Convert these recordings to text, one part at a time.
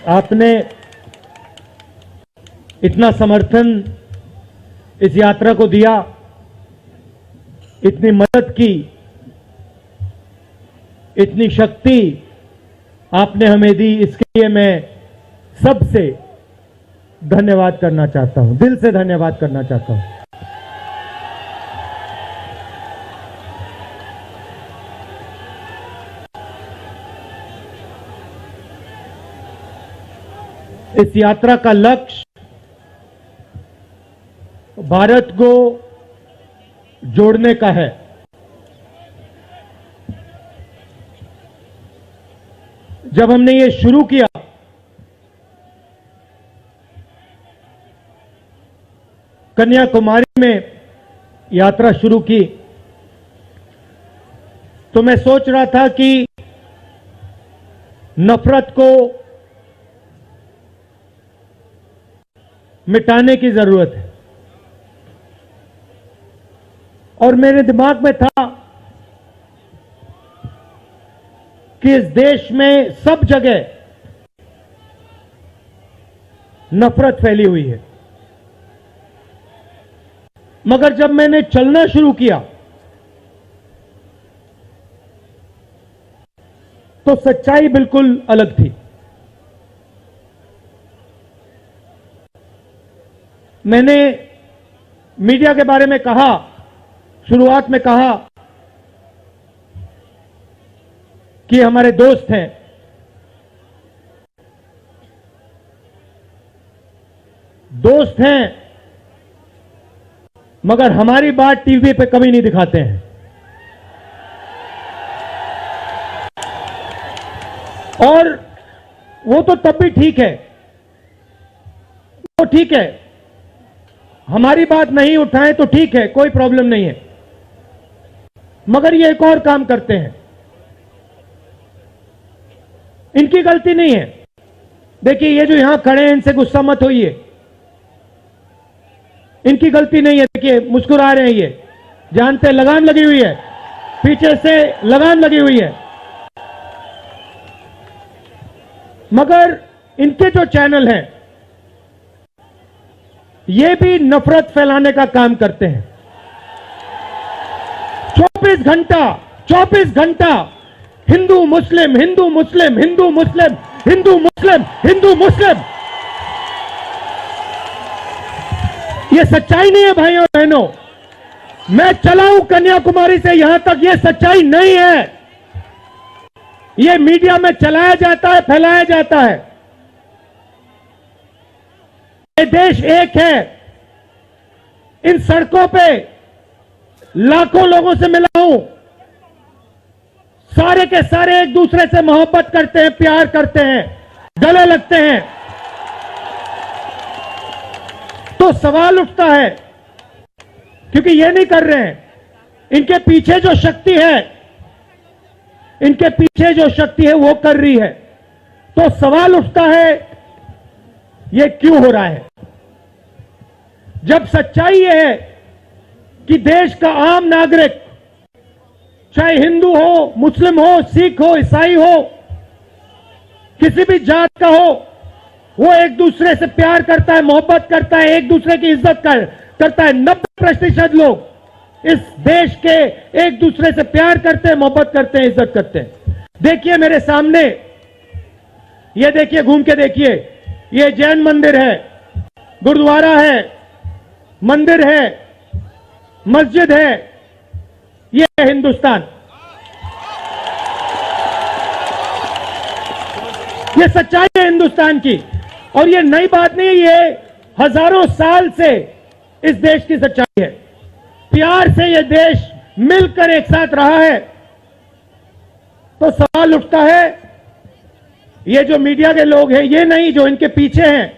आपने इतना समर्थन इस यात्रा को दिया, इतनी मदद की, इतनी शक्ति आपने हमें दी, इसके लिए मैं सबसे धन्यवाद करना चाहता हूं, दिल से धन्यवाद करना चाहता हूं। इस यात्रा का लक्ष्य भारत को जोड़ने का है। जब हमने ये शुरू किया कन्याकुमारी में यात्रा शुरू की, तो मैं सोच रहा था कि नफरत को मिटाने की जरूरत है, और मेरे दिमाग में था कि इस देश में सब जगह नफरत फैली हुई है। मगर जब मैंने चलना शुरू किया तो सच्चाई बिल्कुल अलग थी। मैंने मीडिया के बारे में कहा, शुरुआत में कहा कि हमारे दोस्त हैं, दोस्त हैं, मगर हमारी बात टीवी पे कभी नहीं दिखाते हैं। और वो तो तब भी ठीक है, वो ठीक है, हमारी बात नहीं उठाएं तो ठीक है, कोई प्रॉब्लम नहीं है। मगर ये एक और काम करते हैं, इनकी गलती नहीं है। देखिए, ये जो यहां खड़े हैं, इनसे गुस्सा मत होइए, इनकी गलती नहीं है। देखिए, मुस्कुरा रहे हैं, ये जानते हैं लगाम लगी हुई है, पीछे से लगाम लगी हुई है। मगर इनके जो चैनल हैं, ये भी नफरत फैलाने का काम करते हैं। 24 घंटा हिंदू मुस्लिम, हिंदू मुस्लिम, हिंदू मुस्लिम, हिंदू मुस्लिम, हिंदू मुस्लिम। ये सच्चाई नहीं है भाइयों और बहनों। मैं चला हूं कन्याकुमारी से यहां तक, ये सच्चाई नहीं है। ये मीडिया में चलाया जाता है, फैलाया जाता है। ये देश एक है। इन सड़कों पे लाखों लोगों से मिला हूं, सारे के सारे एक दूसरे से मोहब्बत करते हैं, प्यार करते हैं, गले लगते हैं। तो सवाल उठता है, क्योंकि ये नहीं कर रहे हैं, इनके पीछे जो शक्ति है, इनके पीछे जो शक्ति है वो कर रही है। तो सवाल उठता है, ये क्यों हो रहा है? जब सच्चाई ये है कि देश का आम नागरिक, चाहे हिंदू हो, मुस्लिम हो, सिख हो, ईसाई हो, किसी भी जात का हो, वो एक दूसरे से प्यार करता है, मोहब्बत करता है, एक दूसरे की इज्जत करता है। 90% लोग इस देश के एक दूसरे से प्यार करते हैं, मोहब्बत करते हैं, इज्जत करते हैं। देखिए मेरे सामने, ये देखिए, घूम के देखिए, ये जैन मंदिर है, गुरुद्वारा है, मंदिर है, मस्जिद है। ये है हिंदुस्तान। ये सच्चाई है हिंदुस्तान की, और ये नई बात नहीं, ये हजारों साल से इस देश की सच्चाई है। प्यार से ये देश मिलकर एक साथ रहा है। तो सवाल उठता है, ये जो मीडिया के लोग हैं, ये नहीं, जो इनके पीछे हैं,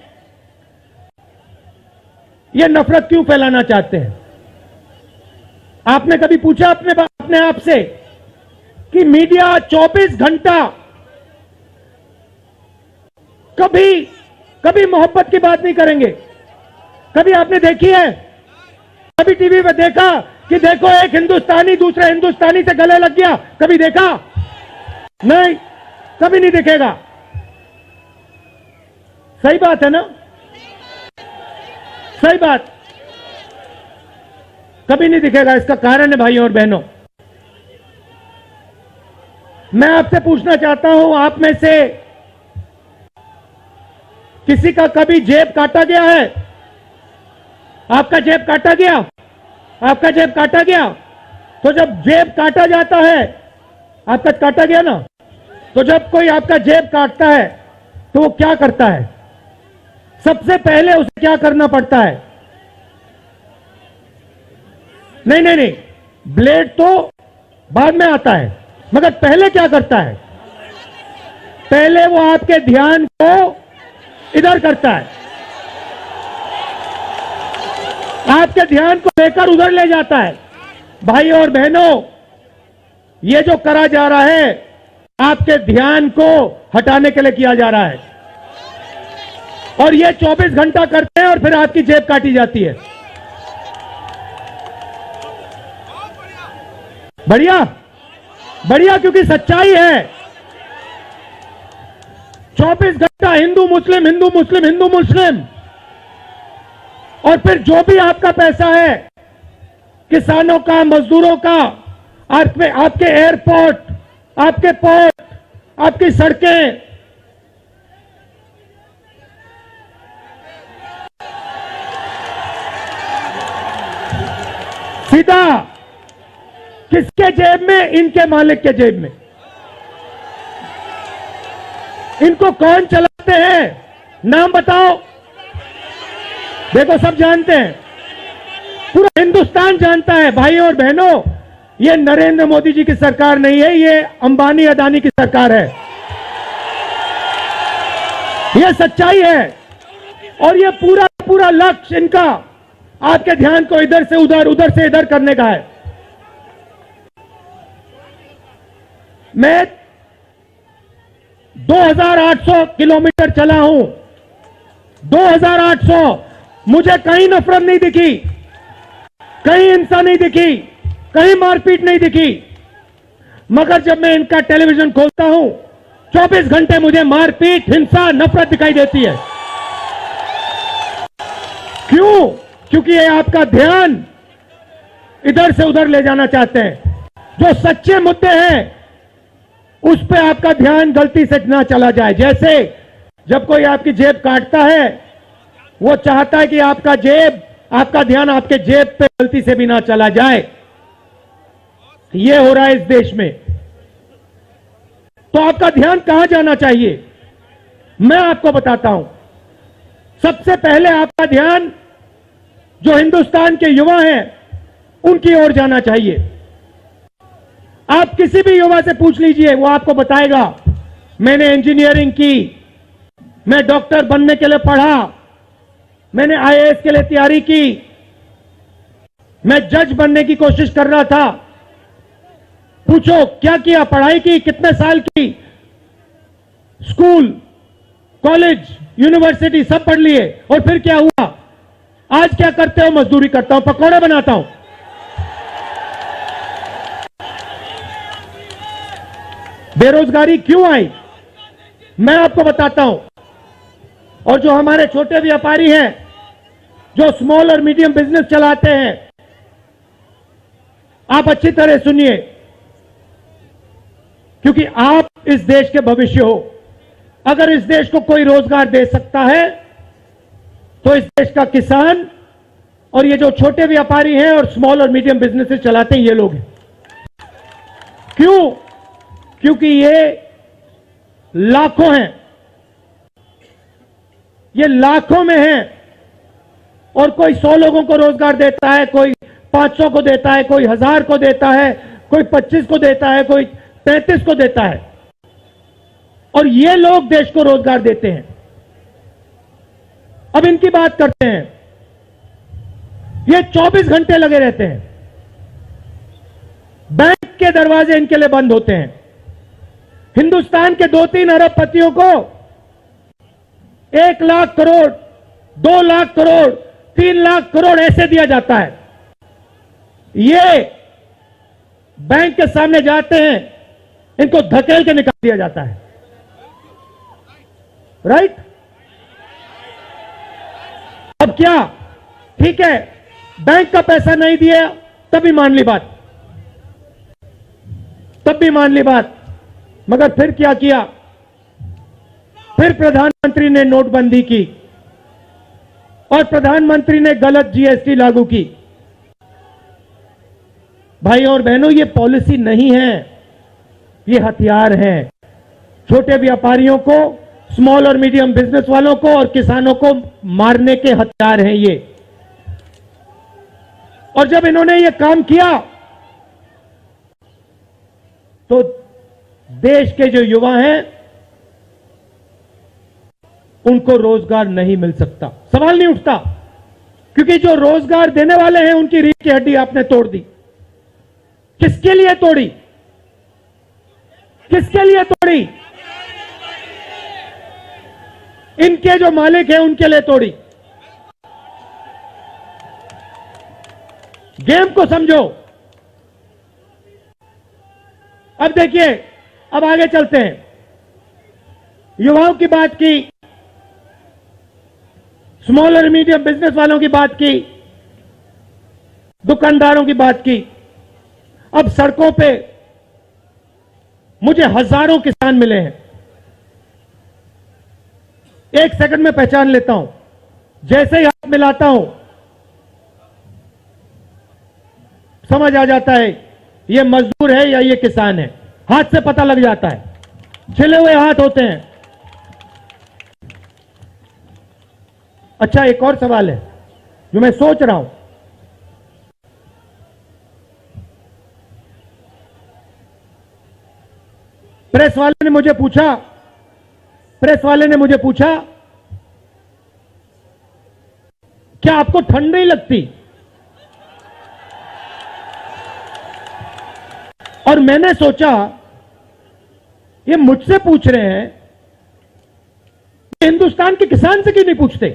ये नफरत क्यों फैलाना चाहते हैं? आपने कभी पूछा अपने आप से कि मीडिया 24 घंटा कभी मोहब्बत की बात नहीं करेंगे? कभी आपने देखी है? कभी टीवी पे देखा कि देखो एक हिंदुस्तानी दूसरे हिंदुस्तानी से गले लग गया? कभी देखा? नहीं, कभी नहीं दिखेगा। सही बात है ना? सही बात। कभी नहीं दिखेगा। इसका कारण है भाइयों और बहनों, मैं आपसे पूछना चाहता हूं, आप में से किसी का कभी जेब काटा गया है? आपका जेब काटा गया? आपका जेब काटा गया? तो जब जेब काटा जाता है, आपका काटा गया ना, तो जब कोई आपका जेब काटता है तो वो क्या करता है? सबसे पहले उसे क्या करना पड़ता है? नहीं नहीं नहीं, ब्लेड तो बाद में आता है, मगर पहले क्या करता है? पहले वो आपके ध्यान को इधर करता है, आपके ध्यान को लेकर उधर ले जाता है। भाइयों और बहनों, ये जो करा जा रहा है आपके ध्यान को हटाने के लिए किया जा रहा है, और ये 24 घंटा करते हैं और फिर आपकी जेब काटी जाती है। बढ़िया बढ़िया, क्योंकि सच्चाई है। 24 घंटा हिंदू मुस्लिम, हिंदू मुस्लिम, हिंदू मुस्लिम, और फिर जो भी आपका पैसा है, किसानों का, मजदूरों का, आपके एयरपोर्ट, आपके पोर्ट, आपकी सड़कें, सीधा किसके जेब में? इनके मालिक के जेब में। इनको कौन चलाते हैं? नाम बताओ। देखो, सब जानते हैं, पूरा हिंदुस्तान जानता है। भाइयों और बहनों, ये नरेंद्र मोदी जी की सरकार नहीं है, ये अंबानी अदानी की सरकार है। ये सच्चाई है, और ये पूरा पूरा लक्ष्य इनका आपके ध्यान को इधर से उधर, उधर से इधर करने का है। मैं 2800 किलोमीटर चला हूं, 2800। मुझे कहीं नफरत नहीं दिखी, कहीं हिंसा नहीं दिखी, कहीं मारपीट नहीं दिखी, मगर जब मैं इनका टेलीविजन खोलता हूं, 24 घंटे मुझे मारपीट, हिंसा, नफरत दिखाई देती है। क्यों? क्योंकि ये आपका ध्यान इधर से उधर ले जाना चाहते हैं। जो सच्चे मुद्दे हैं उस पे आपका ध्यान गलती से ना चला जाए। जैसे जब कोई आपकी जेब काटता है, वो चाहता है कि आपका ध्यान आपके जेब पे गलती से भी ना चला जाए। ये हो रहा है इस देश में। तो आपका ध्यान कहां जाना चाहिए? मैं आपको बताता हूं। सबसे पहले आपका ध्यान जो हिंदुस्तान के युवा हैं उनकी ओर जाना चाहिए। आप किसी भी युवा से पूछ लीजिए, वो आपको बताएगा, मैंने इंजीनियरिंग की, मैं डॉक्टर बनने के लिए पढ़ा, मैंने आईएएस के लिए तैयारी की, मैं जज बनने की कोशिश कर रहा था। पूछो क्या किया? पढ़ाई की, कितने साल की? स्कूल, कॉलेज, यूनिवर्सिटी सब पढ़ लिए, और फिर क्या हुआ? आज क्या करते हो? मजदूरी करता हूं, पकौड़े बनाता हूं। बेरोजगारी क्यों आई? मैं आपको बताता हूं। और जो हमारे छोटे व्यापारी हैं, जो स्मॉल और मीडियम बिजनेस चलाते हैं, आप अच्छी तरह सुनिए, क्योंकि आप इस देश के भविष्य हो। अगर इस देश को कोई रोजगार दे सकता है तो इस देश का किसान और ये जो छोटे व्यापारी हैं और स्मॉल और मीडियम बिजनेसेस चलाते हैं, ये लोग हैं। क्यों? क्योंकि ये लाखों हैं, ये लाखों में हैं, और कोई 100 लोगों को रोजगार देता है, कोई 500 को देता है, कोई 1000 को देता है, कोई 25 को देता है, कोई 33 को देता है, और ये लोग देश को रोजगार देते हैं। अब इनकी बात करते हैं। ये 24 घंटे लगे रहते हैं, बैंक के दरवाजे इनके लिए बंद होते हैं। हिंदुस्तान के 2-3 अरबपतियों को 1 लाख करोड़, 2 लाख करोड़, 3 लाख करोड़ ऐसे दिया जाता है। ये बैंक के सामने जाते हैं, इनको धकेल के निकाल दिया जाता है। राइट? अब क्या, ठीक है, बैंक का पैसा नहीं दिया तभी मान ली बात, तब भी मान ली बात, मगर फिर क्या किया, फिर प्रधानमंत्री ने नोटबंदी की और प्रधानमंत्री ने गलत जीएसटी लागू की। भाइयों और बहनों, ये पॉलिसी नहीं है, ये हथियार है। छोटे व्यापारियों को, स्मॉल और मीडियम बिजनेस वालों को और किसानों को मारने के हथियार हैं ये। और जब इन्होंने ये काम किया तो देश के जो युवा हैं उनको रोजगार नहीं मिल सकता, सवाल नहीं उठता, क्योंकि जो रोजगार देने वाले हैं उनकी रीढ़ की हड्डी आपने तोड़ दी। किसके लिए तोड़ी, किसके लिए तोड़ी? इनके जो मालिक हैं उनके लिए तोड़ी। गेम को समझो। अब देखिए, अब आगे चलते हैं। युवाओं की बात की, स्मॉल और मीडियम बिजनेस वालों की बात की, दुकानदारों की बात की। अब सड़कों पे मुझे हजारों किसान मिले हैं, एक सेकंड में पहचान लेता हूं, जैसे ही हाथ मिलाता हूं समझ आ जाता है ये मजदूर है या ये किसान है, हाथ से पता लग जाता है, छिले हुए हाथ होते हैं। अच्छा, एक और सवाल है जो मैं सोच रहा हूं, प्रेस वाले ने मुझे पूछा क्या आपको ठंड नहीं लगती? और मैंने सोचा ये मुझसे पूछ रहे हैं, हिंदुस्तान के किसान से क्यों नहीं पूछते?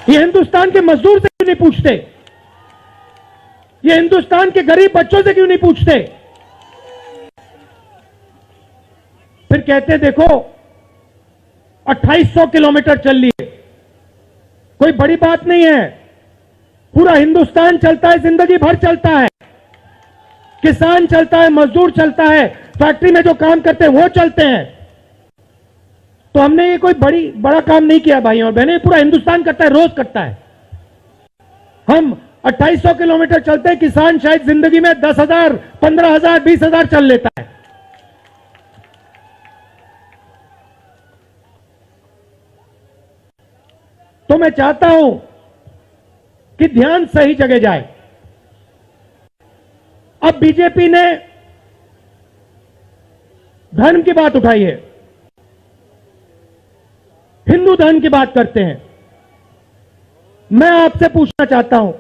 ये हिंदुस्तान के मजदूर से क्यों नहीं पूछते? ये हिंदुस्तान के गरीब बच्चों से क्यों नहीं पूछते? फिर कहते देखो 2800 किलोमीटर चल लिए, कोई बड़ी बात नहीं है, पूरा हिंदुस्तान चलता है, जिंदगी भर चलता है, किसान चलता है, मजदूर चलता है, फैक्ट्री में जो काम करते हैं वो चलते हैं। तो हमने ये कोई बड़ा काम नहीं किया भाइयों और बहनें, पूरा हिंदुस्तान करता है, रोज करता है। हम 2800 किलोमीटर चलते हैं, किसान शायद जिंदगी में 10,000, 15,000, 20,000 चल लेता है। तो मैं चाहता हूं कि ध्यान सही जगह जाए। अब बीजेपी ने धर्म की बात उठाई है, हिंदू धर्म की बात करते हैं। मैं आपसे पूछना चाहता हूं,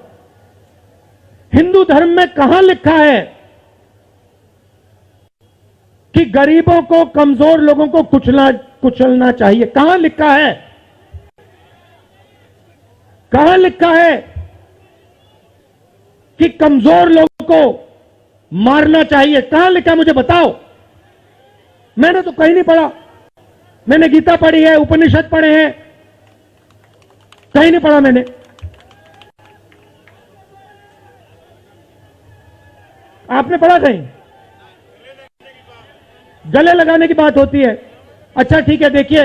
हिंदू धर्म में कहां लिखा है कि गरीबों को, कमजोर लोगों को कुचलना चाहिए? कहां लिखा है? कहां लिखा है कि कमजोर लोगों को मारना चाहिए? कहां लिखा, मुझे बताओ। मैंने तो कहीं नहीं पढ़ा। मैंने गीता पढ़ी है, उपनिषद पढ़े हैं, कहीं नहीं पढ़ा मैंने। आपने पढ़ा कहीं? गले लगाने की बात होती है। अच्छा ठीक है, देखिए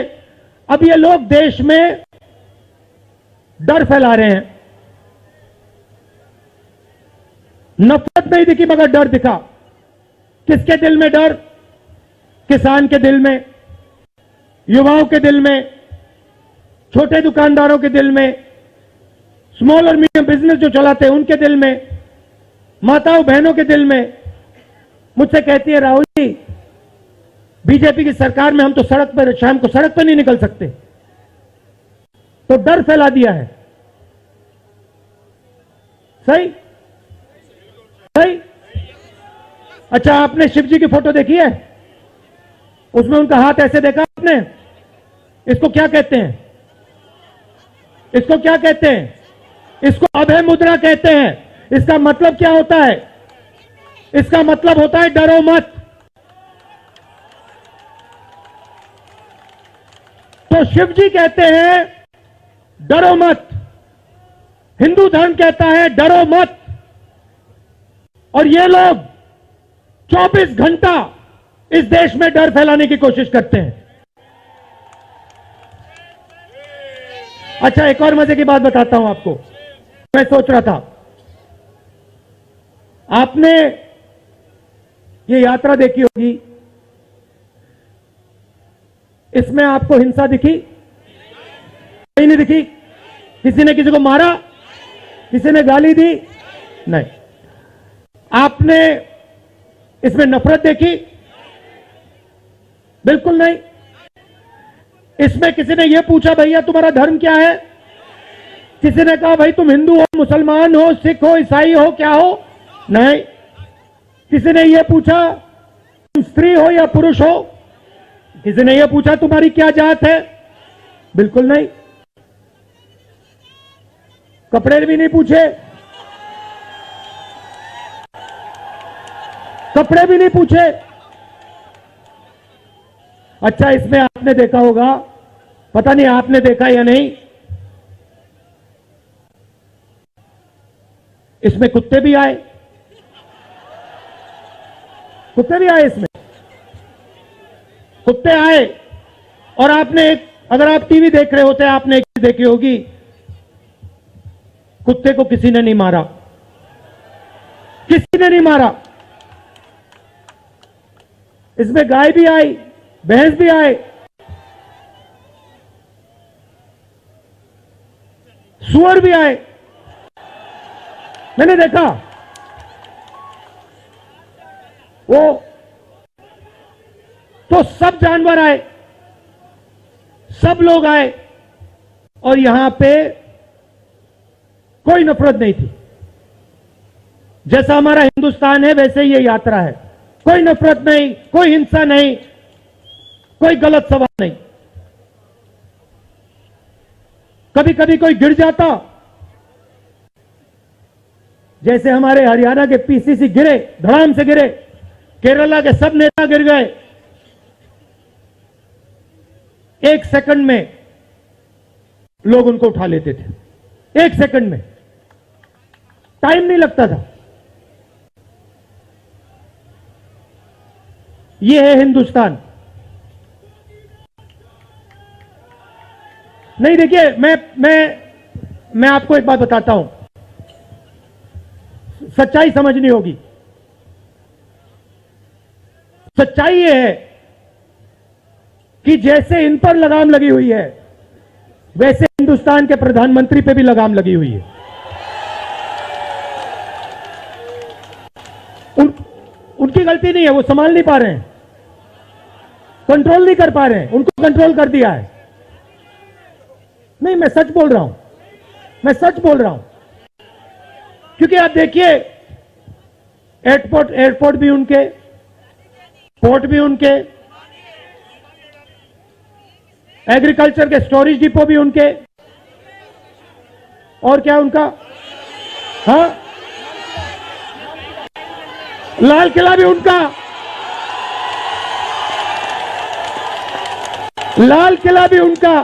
अब ये लोग देश में डर फैला रहे हैं। नफरत नहीं दिखी मगर डर दिखा। किसके दिल में डर? किसान के दिल में, युवाओं के दिल में, छोटे दुकानदारों के दिल में, स्मॉल और मीडियम बिजनेस जो चलाते हैं उनके दिल में, माताओं बहनों के दिल में। मुझसे कहती है राहुल जी, बीजेपी की सरकार में हम तो सड़क पर, शाम को सड़क पर नहीं निकल सकते। तो डर फैला दिया है। सही सही। अच्छा, आपने शिव जी की फोटो देखी है? उसमें उनका हाथ ऐसे देखा आपने? इसको क्या कहते हैं? इसको क्या कहते हैं? इसको अभय मुद्रा कहते हैं। इसका मतलब क्या होता है? इसका मतलब होता है डरो मत। तो शिव जी कहते हैं डरो मत। हिंदू धर्म कहता है डरो मत। और ये लोग 24 घंटा इस देश में डर फैलाने की कोशिश करते हैं। अच्छा, एक और मजे की बात बताता हूं आपको। मैं सोच रहा था, आपने ये यात्रा देखी होगी, इसमें आपको हिंसा दिखी? कहीं नहीं दिखी? किसी ने किसी को मारा? किसी ने गाली दी? नहीं। आपने इसमें नफरत देखी? बिल्कुल नहीं। इसमें किसी ने यह पूछा भैया तुम्हारा धर्म क्या है? किसी ने कहा भाई तुम हिंदू हो, मुसलमान हो, सिख हो, ईसाई हो, क्या हो? नहीं। किसी ने यह पूछा तुम स्त्री हो या पुरुष हो? किसी ने यह पूछा तुम्हारी क्या जात है? बिल्कुल नहीं। कपड़े भी नहीं पूछे, कपड़े भी नहीं पूछे। अच्छा, इसमें आपने देखा होगा, पता नहीं आपने देखा या नहीं, इसमें कुत्ते भी आए। कुत्ते भी आए इसमें, कुत्ते आए। और आपने अगर आप टीवी देख रहे होते आपने एक चीज देखी होगी, कुत्ते को किसी ने नहीं मारा, किसी ने नहीं मारा। इसमें गाय भी आई, भैंस भी आए, सुअर भी आए। मैंने देखा वो तो सब जानवर आए, सब लोग आए और यहां पे कोई नफरत नहीं थी। जैसा हमारा हिंदुस्तान है वैसे ही ये यात्रा है। कोई नफरत नहीं, कोई हिंसा नहीं, कोई गलत सवाल नहीं। कभी कभी कोई गिर जाता, जैसे हमारे हरियाणा के पीसीसी गिरे, धड़ाम से गिरे, केरला के सब नेता गिर गए। 1 सेकंड में लोग उनको उठा लेते थे, 1 सेकंड में, टाइम नहीं लगता था। यह है हिंदुस्तान। नहीं, देखिए, मैं आपको एक बात बताता हूं, सच्चाई समझनी होगी। सच्चाई यह है कि जैसे इन पर लगाम लगी हुई है वैसे हिंदुस्तान के प्रधानमंत्री पे भी लगाम लगी हुई है। उनकी गलती नहीं है, वो संभाल नहीं पा रहे हैं, कंट्रोल नहीं कर पा रहे हैं, उनको कंट्रोल कर दिया है। नहीं, मैं सच बोल रहा हूं, मैं सच बोल रहा हूं। क्योंकि आप देखिए, एयरपोर्ट भी उनके, पोर्ट भी उनके, एग्रीकल्चर के स्टोरेज डिपो भी उनके, और क्या उनका, हाँ, लाल किला भी उनका, लाल किला भी उनका,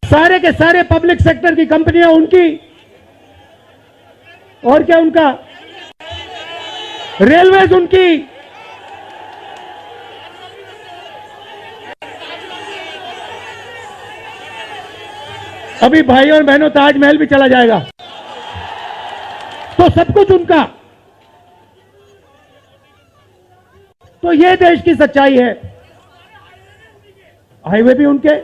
सारे के सारे पब्लिक सेक्टर की कंपनियां उनकी, और क्या उनका, रेलवेज उनकी। अभी भाई और बहनों ताजमहल भी चला जाएगा, तो सब कुछ उनका। तो ये देश की सच्चाई है। हाईवे भी उनके,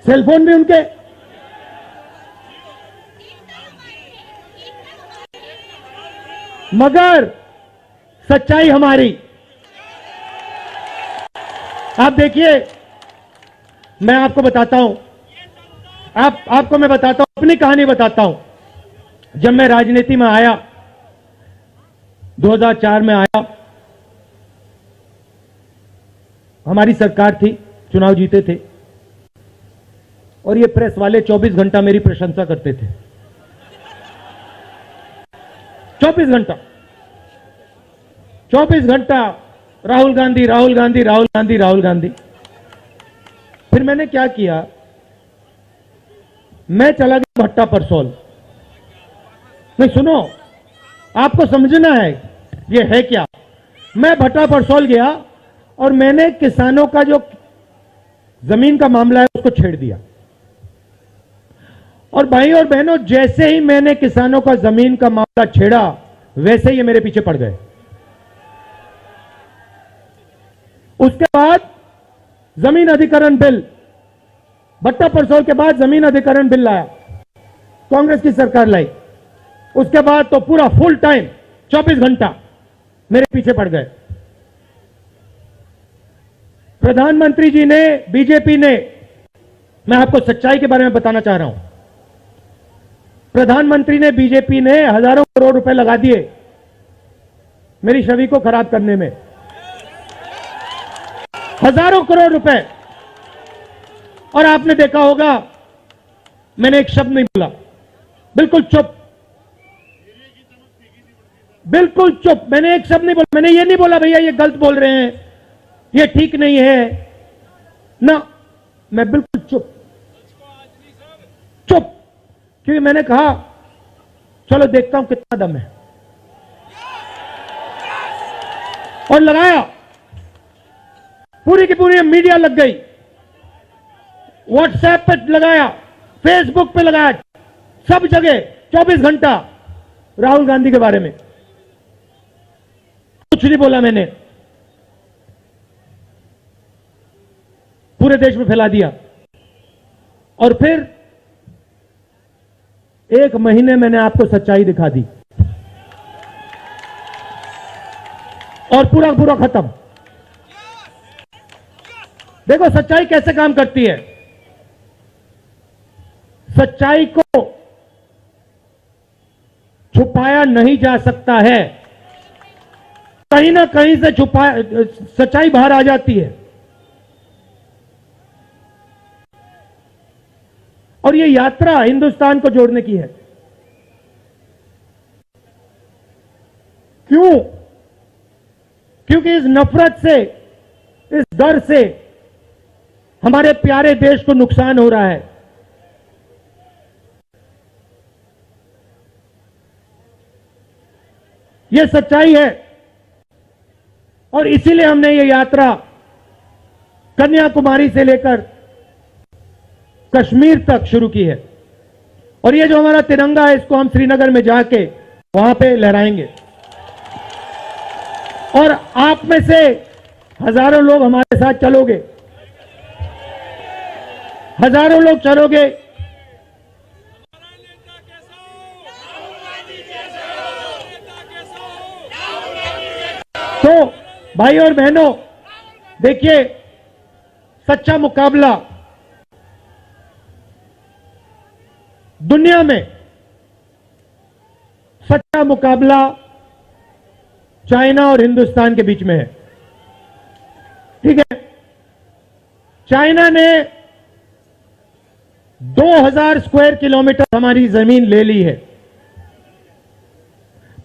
सेलफोन भी उनके, मगर सच्चाई हमारी। आप देखिए, मैं आपको बताता हूं, आपको मैं बताता हूं, अपनी कहानी बताता हूं। जब मैं राजनीति में आया, 2004 में आया, हमारी सरकार थी, चुनाव जीते थे, और ये प्रेस वाले 24 घंटा मेरी प्रशंसा करते थे। 24 घंटा राहुल गांधी, राहुल गांधी, राहुल गांधी, राहुल गांधी। फिर मैंने क्या किया, मैं चला गया भट्टा परसोल। नहीं सुनो, आपको समझना है ये है क्या। मैं भट्टा परसोल गया और मैंने किसानों का जो जमीन का मामला है उसको छेड़ दिया। और भाई और बहनों, जैसे ही मैंने किसानों का जमीन का मामला छेड़ा वैसे ही मेरे पीछे पड़ गए। उसके बाद जमीन अधिग्रहण बिल, भट्टा परसोल के बाद जमीन अधिग्रहण बिल लाया, कांग्रेस की सरकार लाई। उसके बाद तो पूरा फुल टाइम 24 घंटा मेरे पीछे पड़ गए। प्रधानमंत्री जी ने, बीजेपी ने, मैं आपको सच्चाई के बारे में बताना चाह रहा हूं, प्रधानमंत्री ने, बीजेपी ने हजारों करोड़ रुपए लगा दिए मेरी छवि को खराब करने में। हजारों करोड़ रुपए। और आपने देखा होगा मैंने एक शब्द नहीं बोला, बिल्कुल चुप, बिल्कुल चुप। मैंने एक शब्द नहीं बोला। मैंने ये नहीं बोला भैया ये गलत बोल रहे हैं, ये ठीक नहीं है ना, मैं बिल्कुल चुप, चुप। क्योंकि मैंने कहा चलो देखता हूं कितना दम है, और लगाया। पूरी की पूरी मीडिया लग गई, व्हाट्सएप पे लगाया, फेसबुक पे लगाया, सब जगह 24 घंटा राहुल गांधी के बारे में। कुछ नहीं बोला मैंने, पूरे देश में फैला दिया। और फिर एक महीने मैंने आपको सच्चाई दिखा दी और पूरा पूरा खत्म। देखो सच्चाई कैसे काम करती है। सच्चाई को छुपाया नहीं जा सकता है, कहीं ना कहीं से सच्चाई बाहर आ जाती है। और ये यात्रा हिंदुस्तान को जोड़ने की है। क्यों? क्योंकि इस नफरत से, इस डर से हमारे प्यारे देश को नुकसान हो रहा है। यह सच्चाई है और इसीलिए हमने ये यात्रा कन्याकुमारी से लेकर कश्मीर तक शुरू की है। और ये जो हमारा तिरंगा है इसको हम श्रीनगर में जाके वहां पे लहराएंगे। और आप में से हजारों लोग हमारे साथ चलोगे, हजारों लोग चलोगे। तो भाई और बहनों देखिए, सच्चा मुकाबला दुनिया में, सच्चा मुकाबला चाइना और हिंदुस्तान के बीच में है। ठीक है, चाइना ने 2000 स्क्वायर किलोमीटर हमारी जमीन ले ली है।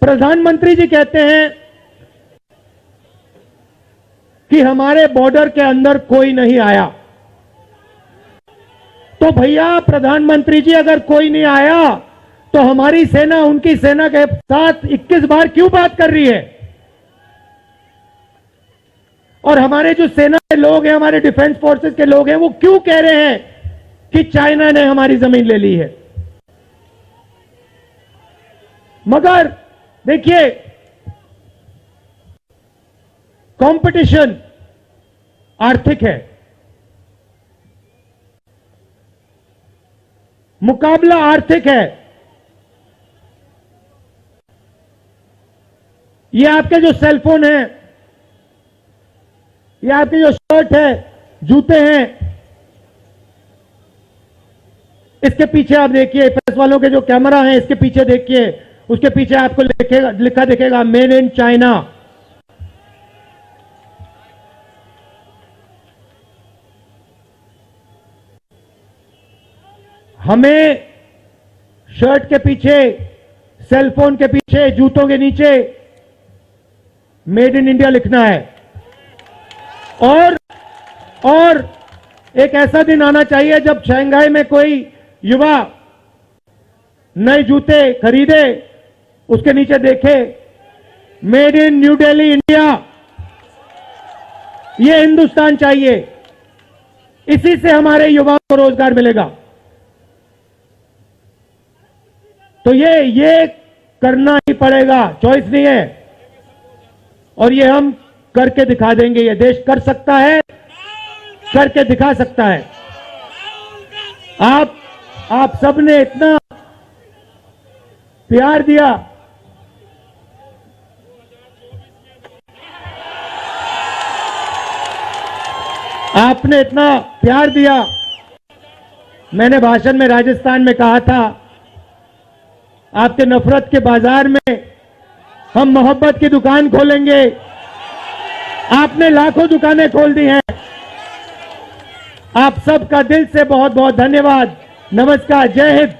प्रधानमंत्री जी कहते हैं कि हमारे बॉर्डर के अंदर कोई नहीं आया। तो भैया प्रधानमंत्री जी अगर कोई नहीं आया तो हमारी सेना उनकी सेना के साथ 21 बार क्यों बात कर रही है? और हमारे जो सेना के लोग हैं, हमारे डिफेंस फोर्सेस के लोग हैं, वो क्यों कह रहे हैं कि चाइना ने हमारी जमीन ले ली है? मगर देखिए, कंपटीशन आर्थिक है, मुकाबला आर्थिक है। ये आपके जो सेलफोन है, ये आपके जो शर्ट है, जूते हैं, इसके पीछे आप देखिए, प्रेस वालों के जो कैमरा है इसके पीछे देखिए, उसके पीछे आपको लिखा दिखेगा मेड इन चाइना। हमें शर्ट के पीछे, सेलफोन के पीछे, जूतों के नीचे मेड इन इंडिया लिखना है। और एक ऐसा दिन आना चाहिए जब शंघाई में कोई युवा नए जूते खरीदे, उसके नीचे देखे made in new Delhi India. ये हिंदुस्तान चाहिए, इसी से हमारे युवाओं को रोजगार मिलेगा। तो ये करना ही पड़ेगा, चॉइस नहीं है। और ये हम करके दिखा देंगे। ये देश कर सकता है, करके दिखा सकता है। आप सबने इतना प्यार दिया, आपने इतना प्यार दिया। मैंने भाषण में राजस्थान में कहा था, आपके नफरत के बाजार में हम मोहब्बत की दुकान खोलेंगे। आपने लाखों दुकानें खोल दी हैं। आप सबका दिल से बहुत बहुत धन्यवाद। नमस्कार, जय हिंद।